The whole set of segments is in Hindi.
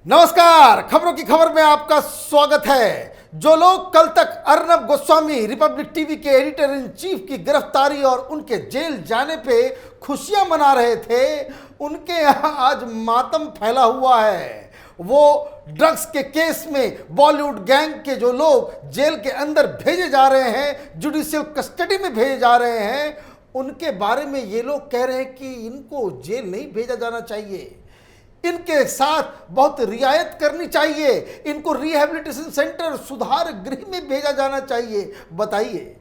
नमस्कार, खबरों की खबर में आपका स्वागत है। जो लोग कल तक अर्नब गोस्वामी रिपब्लिक टीवी के एडिटर इन चीफ की गिरफ्तारी और उनके जेल जाने पे खुशियां मना रहे थे, उनके यहां आज मातम फैला हुआ है। वो ड्रग्स के केस में बॉलीवुड गैंग के जो लोग जेल के अंदर भेजे जा रहे हैं, जुडिशियल कस्टडी में भेजे जा रहे हैं, उनके बारे में ये लोग कह रहे हैं कि इनको जेल नहीं भेजा जाना चाहिए, इनके साथ बहुत रियायत करनी चाहिए, इनको रिहैबिलिटेशन सेंटर सुधार गृह में भेजा जाना चाहिए। बताइए,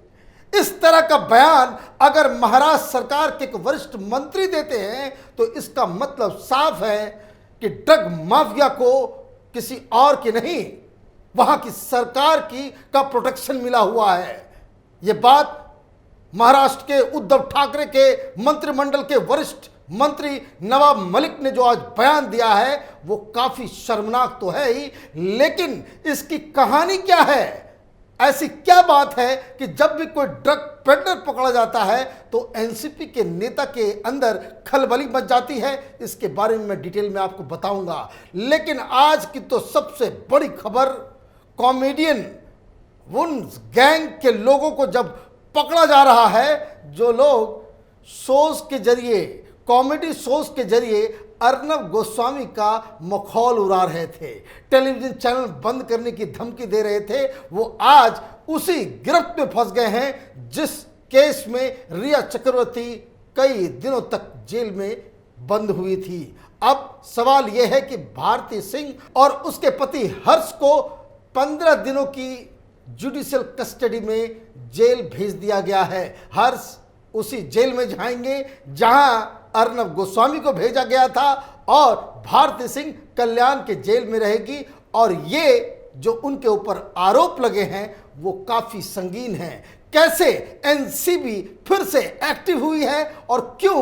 इस तरह का बयान अगर महाराष्ट्र सरकार के एक वरिष्ठ मंत्री देते हैं तो इसका मतलब साफ है कि ड्रग माफिया को किसी और की नहीं, वहां की सरकार की का प्रोटेक्शन मिला हुआ है। यह बात महाराष्ट्र के उद्धव ठाकरे के मंत्रिमंडल के वरिष्ठ मंत्री नवाब मलिक ने जो आज बयान दिया है वो काफी शर्मनाक तो है ही, लेकिन इसकी कहानी क्या है? ऐसी क्या बात है कि जब भी कोई ड्रग पेडलर पकड़ा जाता है तो एनसीपी के नेता के अंदर खलबली मच जाती है? इसके बारे में मैं डिटेल में आपको बताऊंगा। लेकिन आज की तो सबसे बड़ी खबर, कॉमेडियन उन गैंग के लोगों को जब पकड़ा जा रहा है जो लोग शोज के जरिए, कॉमेडी शोज के जरिए अर्नब गोस्वामी का मखौल उड़ा रहे थे, टेलीविजन चैनल बंद करने की धमकी दे रहे थे, वो आज उसी गिरफ्त में फंस गए हैं जिस केस में रिया चक्रवर्ती कई दिनों तक जेल में बंद हुई थी। अब सवाल यह है कि भारती सिंह और उसके पति हर्ष को 15 दिनों की जुडिशियल कस्टडी में जेल भेज दिया गया है। हर्ष उसी जेल में जाएंगे जहां अर्नब गोस्वामी को भेजा गया था और भारती सिंह कल्याण के जेल में रहेगी। और ये जो उनके ऊपर आरोप लगे हैं वो काफी संगीन हैं। कैसे एनसीबी फिर से एक्टिव हुई है और क्यों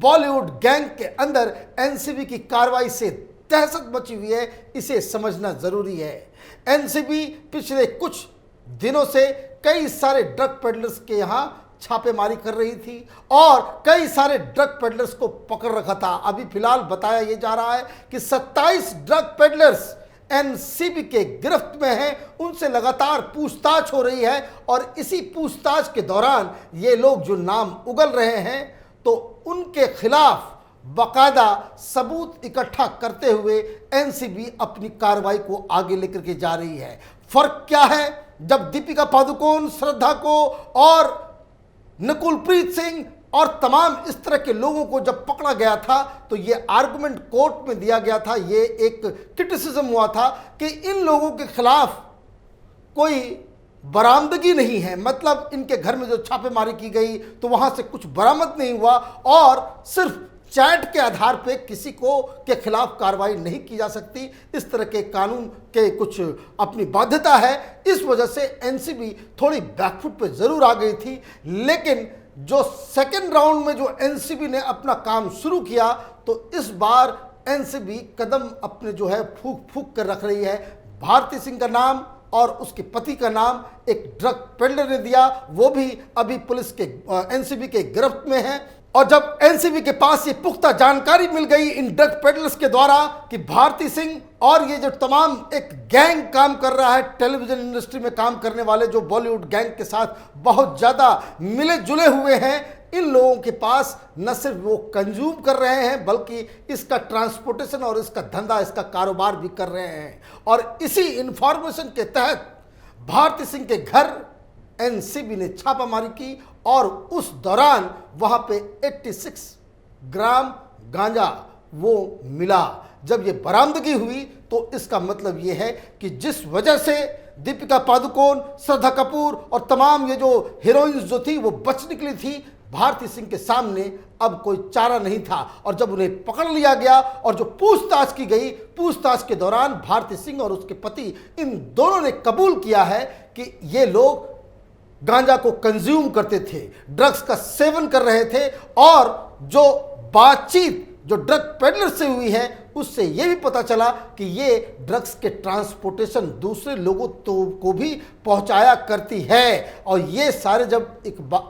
बॉलीवुड गैंग के अंदर एनसीबी की कार्रवाई से दहशत मची हुई है, इसे समझना जरूरी है। एनसीबी पिछले कुछ दिनों से कई सारे ड्रग पेडलर्स के यहां छापेमारी कर रही थी और कई सारे ड्रग पेडलर्स को पकड़ रखा था। अभी फिलहाल बताया यह जा रहा है कि 27 ड्रग पेडलर्स एनसीबी के गिरफ्त में हैं, उनसे लगातार पूछताछ हो रही है और इसी पूछताछ के दौरान ये लोग जो नाम उगल रहे हैं तो उनके खिलाफ बाकायदा सबूत इकट्ठा करते हुए एनसीबी अपनी कार्रवाई को आगे लेकर के जा रही है। फर्क क्या है? जब दीपिका पादुकोण, श्रद्धा को और नकुलप्रीत सिंह और तमाम इस तरह के लोगों को जब पकड़ा गया था तो ये आर्गुमेंट कोर्ट में दिया गया था, ये एक क्रिटिसिज्म हुआ था कि इन लोगों के खिलाफ कोई बरामदगी नहीं है, मतलब इनके घर में जो छापेमारी की गई तो वहां से कुछ बरामद नहीं हुआ और सिर्फ चैट के आधार पे किसी को के खिलाफ कार्रवाई नहीं की जा सकती। इस तरह के कानून के कुछ अपनी बाध्यता है, इस वजह से एनसीबी थोड़ी बैकफुट पे जरूर आ गई थी। लेकिन जो सेकेंड राउंड में जो एनसीबी ने अपना काम शुरू किया तो इस बार एनसीबी कदम अपने जो है फूक फूक कर रख रही है। भारती सिंह का नाम और उसके पति का नाम एक ड्रग पेडलर ने दिया, वो भी अभी पुलिस के एनसीबी के गिरफ्त में है। और जब एनसीबी के पास ये पुख्ता जानकारी मिल गई इन ड्रग पेडलर्स के द्वारा कि भारती सिंह और ये जो तमाम एक गैंग काम कर रहा है, टेलीविजन इंडस्ट्री में काम करने वाले जो बॉलीवुड गैंग के साथ बहुत ज़्यादा मिले जुले हुए हैं, इन लोगों के पास न सिर्फ वो कंज्यूम कर रहे हैं बल्कि इसका ट्रांसपोर्टेशन और इसका धंधा, इसका कारोबार भी कर रहे हैं। और इसी इंफॉर्मेशन के तहत भारती सिंह के घर एनसीबी ने छापामारी की और उस दौरान वहां पे 86 ग्राम गांजा वो मिला। जब ये बरामदगी हुई तो इसका मतलब ये है कि जिस वजह से दीपिका पादुकोण, श्रद्धा कपूर और तमाम ये जो हीरोइंस जो थी वो बच निकली थी, भारती सिंह के सामने अब कोई चारा नहीं था। और जब उन्हें पकड़ लिया गया और जो पूछताछ की गई, पूछताछ के दौरान भारती सिंह और उसके पति इन दोनों ने कबूल किया है कि ये लोग गांजा को कंज्यूम करते थे, ड्रग्स का सेवन कर रहे थे। और जो बातचीत जो ड्रग पेडलर से हुई है उससे यह भी पता चला कि ये ड्रग्स के ट्रांसपोर्टेशन दूसरे लोगों को भी पहुंचाया करती है। और ये सारे जब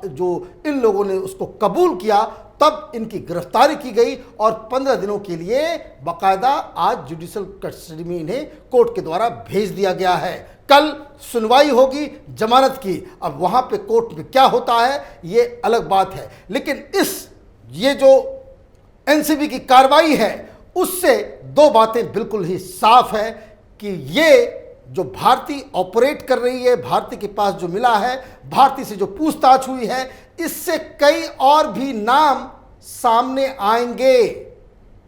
जो इन लोगों ने उसको कबूल किया तब इनकी गिरफ्तारी की गई और 15 दिनों के लिए बाकायदा आज जुडिशियल कस्टडी में इन्हें कोर्ट के द्वारा भेज दिया गया है। कल सुनवाई होगी जमानत की। अब वहां पे कोर्ट में क्या होता है ये अलग बात है, लेकिन ये जो एनसीबी की कार्रवाई है उससे दो बातें बिल्कुल ही साफ है कि ये जो भारती ऑपरेट कर रही है, भारती के पास जो मिला है, भारती से जो पूछताछ हुई है, इससे कई और भी नाम सामने आएंगे।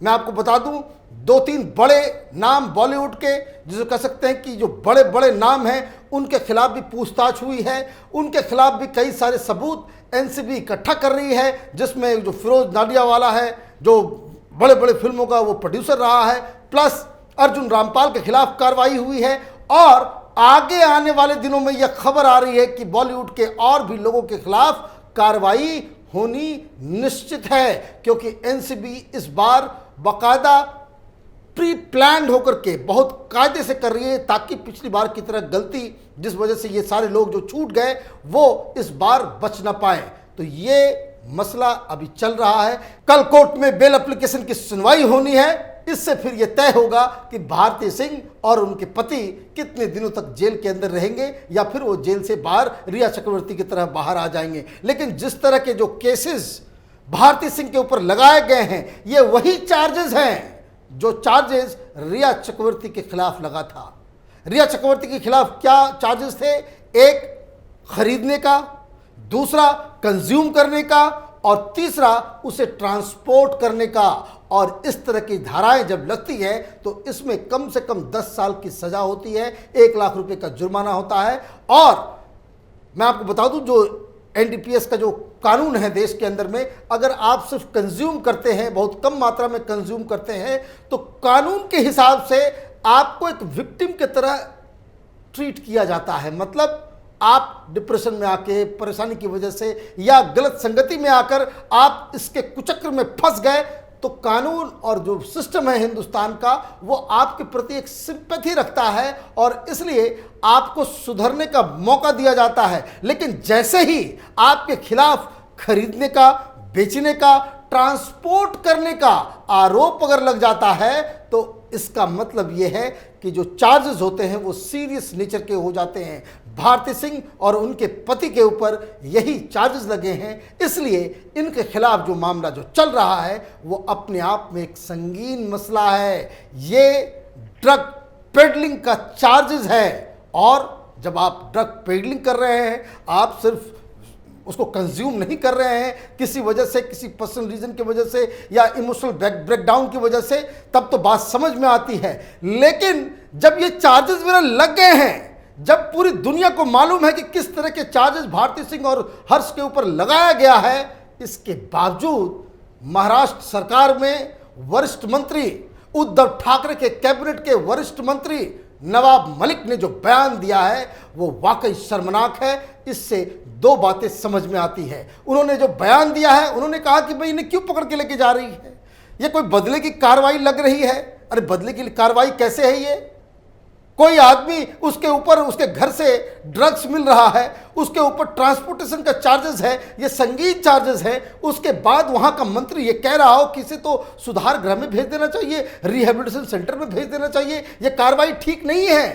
मैं आपको बता दूं, 2-3 बड़े नाम बॉलीवुड के, जिसे कह सकते हैं कि जो बड़े बड़े नाम हैं, उनके खिलाफ भी पूछताछ हुई है। उनके खिलाफ भी कई सारे सबूत एनसीबी इकट्ठा कर रही है, जिसमें जो फिरोज नाडियावाला है, जो बड़े बड़े फिल्मों का वो प्रोड्यूसर रहा है, प्लस अर्जुन रामपाल के खिलाफ कार्रवाई हुई है। और आगे आने वाले दिनों में यह खबर आ रही है कि बॉलीवुड के और भी लोगों के खिलाफ कार्रवाई होनी निश्चित है, क्योंकि एनसीबी इस बार बाकायदा प्री प्लान्ड होकर के बहुत कायदे से कर रही है, ताकि पिछली बार की तरह गलती जिस वजह से ये सारे लोग जो छूट गए वो इस बार बच ना पाए। तो ये मसला अभी चल रहा है। कल कोर्ट में बेल एप्लीकेशन की सुनवाई होनी है। इससे फिर यह तय होगा कि भारती सिंह और उनके पति कितने दिनों तक जेल के अंदर रहेंगे या फिर वो जेल से बाहर रिया चक्रवर्ती की तरह बाहर आ जाएंगे। लेकिन जिस तरह के जो केसेस भारती सिंह के ऊपर लगाए गए हैं, ये वही चार्जेस हैं जो चार्जेस रिया चक्रवर्ती के खिलाफ लगा था। रिया चक्रवर्ती के खिलाफ क्या चार्जेस थे? एक, खरीदने का, दूसरा कंज्यूम करने का, और तीसरा उसे ट्रांसपोर्ट करने का। और इस तरह की धाराएं जब लगती है तो इसमें कम से कम 10 साल की सजा होती है, 1 लाख रुपए का जुर्माना होता है। और मैं आपको बता दूं, जो एनडीपीएस का जो कानून है देश के अंदर में, अगर आप सिर्फ कंज्यूम करते हैं, बहुत कम मात्रा में कंज्यूम करते हैं, तो कानून के हिसाब से आपको एक विक्टिम की तरह ट्रीट किया जाता है। मतलब आप डिप्रेशन में आके, परेशानी की वजह से या गलत संगति में आकर आप इसके कुचक्र में फंस गए, तो कानून और जो सिस्टम है हिंदुस्तान का, वो आपके प्रति एक सिंपैथी रखता है और इसलिए आपको सुधरने का मौका दिया जाता है। लेकिन जैसे ही आपके खिलाफ खरीदने का, बेचने का, ट्रांसपोर्ट करने का आरोप अगर लग जाता है, तो इसका मतलब यह है कि जो चार्जेस होते हैं वो सीरियस नेचर के हो जाते हैं। भारती सिंह और उनके पति के ऊपर यही चार्जेस लगे हैं, इसलिए इनके खिलाफ जो मामला जो चल रहा है वो अपने आप में एक संगीन मसला है। ये ड्रग पेडलिंग का चार्जेस है, और जब आप ड्रग पेडलिंग कर रहे हैं, आप सिर्फ उसको कंज्यूम नहीं कर रहे हैं किसी वजह से, किसी पर्सनल रीजन की वजह से या इमोशनल ब्रेकडाउन की वजह से, तब तो बात समझ में आती है। लेकिन जब ये चार्जेस मेरा लग गए हैं, जब पूरी दुनिया को मालूम है कि किस तरह के चार्जेस भारती सिंह और हर्ष के ऊपर लगाया गया है, इसके बावजूद महाराष्ट्र सरकार में वरिष्ठ मंत्री, उद्धव ठाकरे के कैबिनेट के वरिष्ठ मंत्री नवाब मलिक ने जो बयान दिया है वो वाकई शर्मनाक है। इससे दो बातें समझ में आती है। उन्होंने जो बयान दिया है, उन्होंने कहा कि भाई इन्हें क्यों पकड़ के लेके जा रही है, ये कोई बदले की कार्रवाई लग रही है। अरे बदले की कार्रवाई कैसे है? ये कोई आदमी, उसके ऊपर उसके घर से ड्रग्स मिल रहा है, उसके ऊपर ट्रांसपोर्टेशन का चार्जेस है, ये संगीन चार्जेस है। उसके बाद वहां का मंत्री ये कह रहा हो कि इसे तो सुधार गृह में भेज देना चाहिए, रिहेबिलिटेशन सेंटर में भेज देना चाहिए। ये कार्रवाई ठीक नहीं है।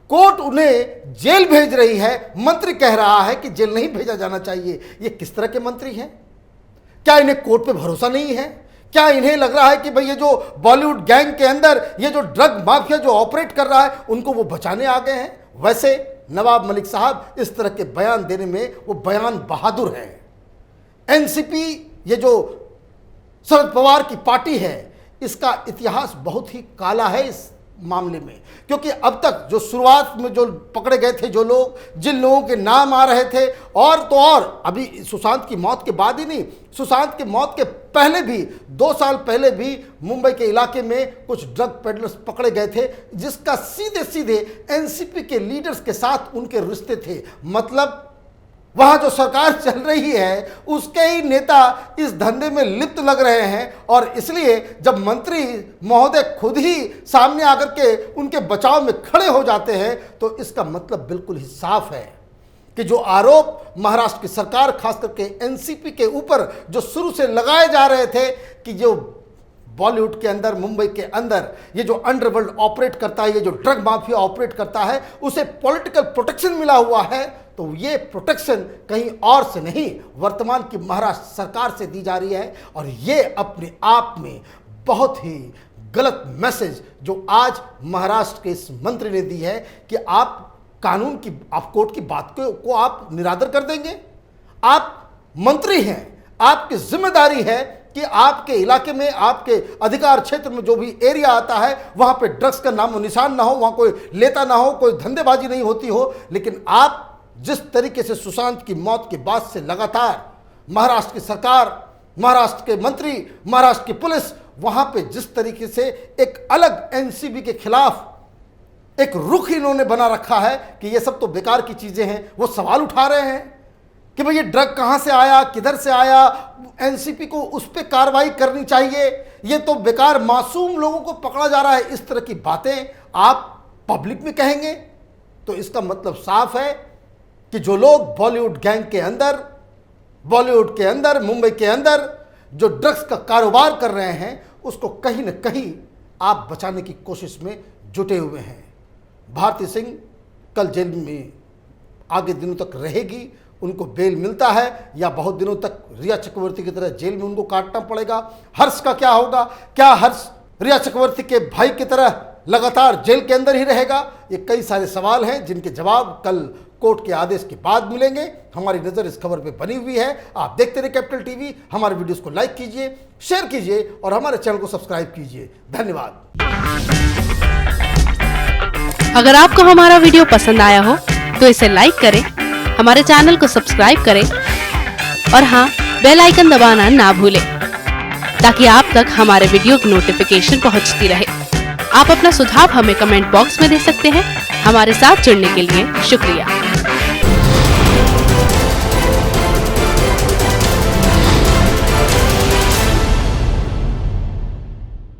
कोर्ट उन्हें जेल भेज रही है, मंत्री कह रहा है कि जेल नहीं भेजा जाना चाहिए। ये किस तरह के मंत्री हैं? क्या इन्हें कोर्ट पे भरोसा नहीं है? क्या इन्हें लग रहा है कि भाई ये जो बॉलीवुड गैंग के अंदर ये जो ड्रग माफिया जो ऑपरेट कर रहा है, उनको वो बचाने आ गए हैं? वैसे नवाब मलिक साहब इस तरह के बयान देने में वो बयान बहादुर हैं। एनसीपी, ये जो शरद पवार की पार्टी है, इसका इतिहास बहुत ही काला है इस मामले में, क्योंकि अब तक जो शुरुआत में जो पकड़े गए थे, जो लोग, जिन लोगों के नाम आ रहे थे, और तो और अभी सुशांत की मौत के बाद ही नहीं, सुशांत की मौत के पहले भी, 2 साल पहले भी मुंबई के इलाके में कुछ ड्रग पेडलर्स पकड़े गए थे, जिसका सीधे सीधे एनसीपी के लीडर्स के साथ उनके रिश्ते थे। मतलब वहां जो सरकार चल रही है उसके ही नेता इस धंधे में लिप्त लग रहे हैं। और इसलिए जब मंत्री महोदय खुद ही सामने आकर के उनके बचाव में खड़े हो जाते हैं, तो इसका मतलब बिल्कुल ही साफ है कि जो आरोप महाराष्ट्र की सरकार खास करके एनसीपी के ऊपर जो शुरू से लगाए जा रहे थे कि जो बॉलीवुड के अंदर, मुंबई के अंदर ये जो अंडरवर्ल्ड ऑपरेट करता है, ये जो ड्रग माफिया ऑपरेट करता है, उसे पॉलिटिकल प्रोटेक्शन मिला हुआ है, तो ये प्रोटेक्शन कहीं और से नहीं वर्तमान की महाराष्ट्र सरकार से दी जा रही है। और ये अपने आप में बहुत ही गलत मैसेज जो आज महाराष्ट्र के इस मंत्री ने दी है कि आप कानून की, आप कोर्ट की बात को आप निरादर कर देंगे। आप मंत्री हैं, आपकी जिम्मेदारी है कि आपके इलाके में, आपके अधिकार क्षेत्र में जो भी एरिया आता है वहां पे ड्रग्स का नामो निशान ना हो, वहां कोई लेता ना हो, कोई धंधेबाजी नहीं होती हो। लेकिन आप जिस तरीके से सुशांत की मौत के बाद से लगातार महाराष्ट्र की सरकार, महाराष्ट्र के मंत्री, महाराष्ट्र की पुलिस वहां पे जिस तरीके से एक अलग एनसीबी के खिलाफ एक रुख इन्होंने बना रखा है कि ये सब तो बेकार की चीजें हैं, वो सवाल उठा रहे हैं कि भाई ये ड्रग कहां से आया, किधर से आया, एनसीपी को उस पर कार्रवाई करनी चाहिए, ये तो बेकार मासूम लोगों को पकड़ा जा रहा है। इस तरह की बातें आप पब्लिक में कहेंगे तो इसका मतलब साफ है कि जो लोग बॉलीवुड गैंग के अंदर, बॉलीवुड के अंदर, मुंबई के अंदर जो ड्रग्स का कारोबार कर रहे हैं उसको कहीं ना कहीं आप बचाने की कोशिश में जुटे हुए हैं। भारती सिंह कल जेल में आगे दिनों तक रहेगी, उनको बेल मिलता है या बहुत दिनों तक रिया चक्रवर्ती की तरह जेल में उनको काटना पड़ेगा। हर्ष का क्या होगा? क्या हर्ष रिया चक्रवर्ती के भाई की तरह लगातार जेल के अंदर ही रहेगा? ये कई सारे सवाल हैं जिनके जवाब कल कोर्ट के आदेश के बाद मिलेंगे। हमारी नज़र इस खबर पे बनी हुई है। आप देखते रहिए कैपिटल टीवी। हमारे वीडियोस को लाइक कीजिए, शेयर कीजिए और हमारे चैनल को सब्सक्राइब कीजिए। धन्यवाद। अगर आपको हमारा वीडियो पसंद आया हो तो इसे लाइक करें, हमारे चैनल को सब्सक्राइब करें और हाँ, बेल आइकन दबाना ना भूलें ताकि आप तक हमारे वीडियो की नोटिफिकेशन पहुंचती रहे। आप अपना सुझाव हमें कमेंट बॉक्स में दे सकते हैं। हमारे साथ जुड़ने के लिए शुक्रिया।